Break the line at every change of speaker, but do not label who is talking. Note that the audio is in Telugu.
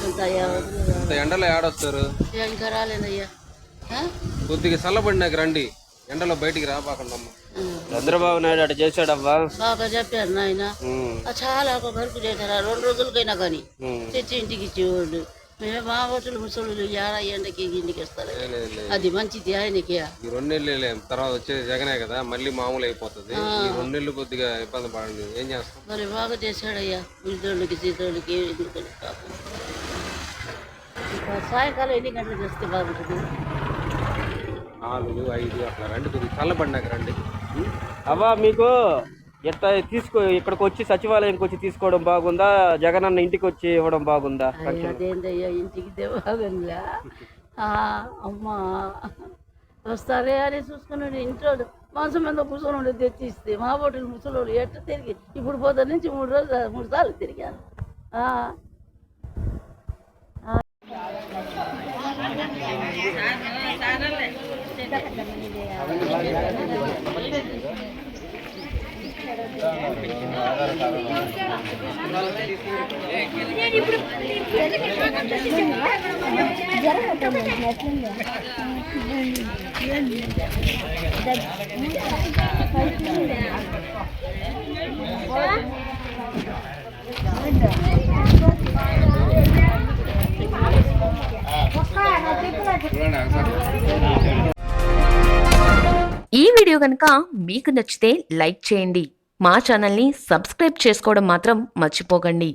ఇంత ఎండలో ఏడొస్తారు
ఇంకా రాలేదయ్యా.
కొద్దిగా చల్లబడినాక రండి, ఎండలో బయటికి రాబాకండి.
చంద్రబాబు నాయుడు అటు చేశాడవ్వా,
బాగా చెప్పారు నాయన. చాలా ఒక వరకు చేశారు 2 రోజులకైనా కానీ తెచ్చి ఇంటికి ఇచ్చేవాళ్ళు. మేము మా హోటల్ ముసలు ఎండకి ఇంటికి వస్తారు. అది మంచిది ఆయనకి.
ఈ 2 నెలలు తర్వాత వచ్చేది జగనే కదా, మళ్ళీ మామూలు అయిపోతుంది. ఈ 2 నెలలు కొద్దిగా ఇబ్బంది పడండి, ఏం చేస్తాం.
మరి బాగా చేశాడయ్యా, వృద్ధులకి సీతోళ్ళకి. సాయంకాలం ఎన్ని గంటలకు వస్తే బాగుంటుంది?
4, 5 అట్లా రండి, కొద్దిగా చల్లబడినాక రండి.
అవ్వా మీకు ఎట్లా ఇక్కడికి వచ్చి సచివాలయంకి వచ్చి తీసుకోవడం బాగుందా, జగనన్న ఇంటికి వచ్చి ఇవ్వడం బాగుందా?
అదేందయ్యా, ఇంటికి బాగుందా? అమ్మా వస్తారే అని చూసుకున్నాడు. ఇంట్లో మాంసం మీద కూర్చొని తెచ్చిస్తే మా హోటల్ ముసలోళ్ళు ఎట్లా తిరిగి ఇప్పుడు పోతా నుంచి 3 సార్లు తిరిగాను.
ఈ వీడియో కనుక మీకు నచ్చితే లైక్ చేయండి, మా ఛానల్ని సబ్స్క్రైబ్ చేసుకోవడం మాత్రం మర్చిపోకండి.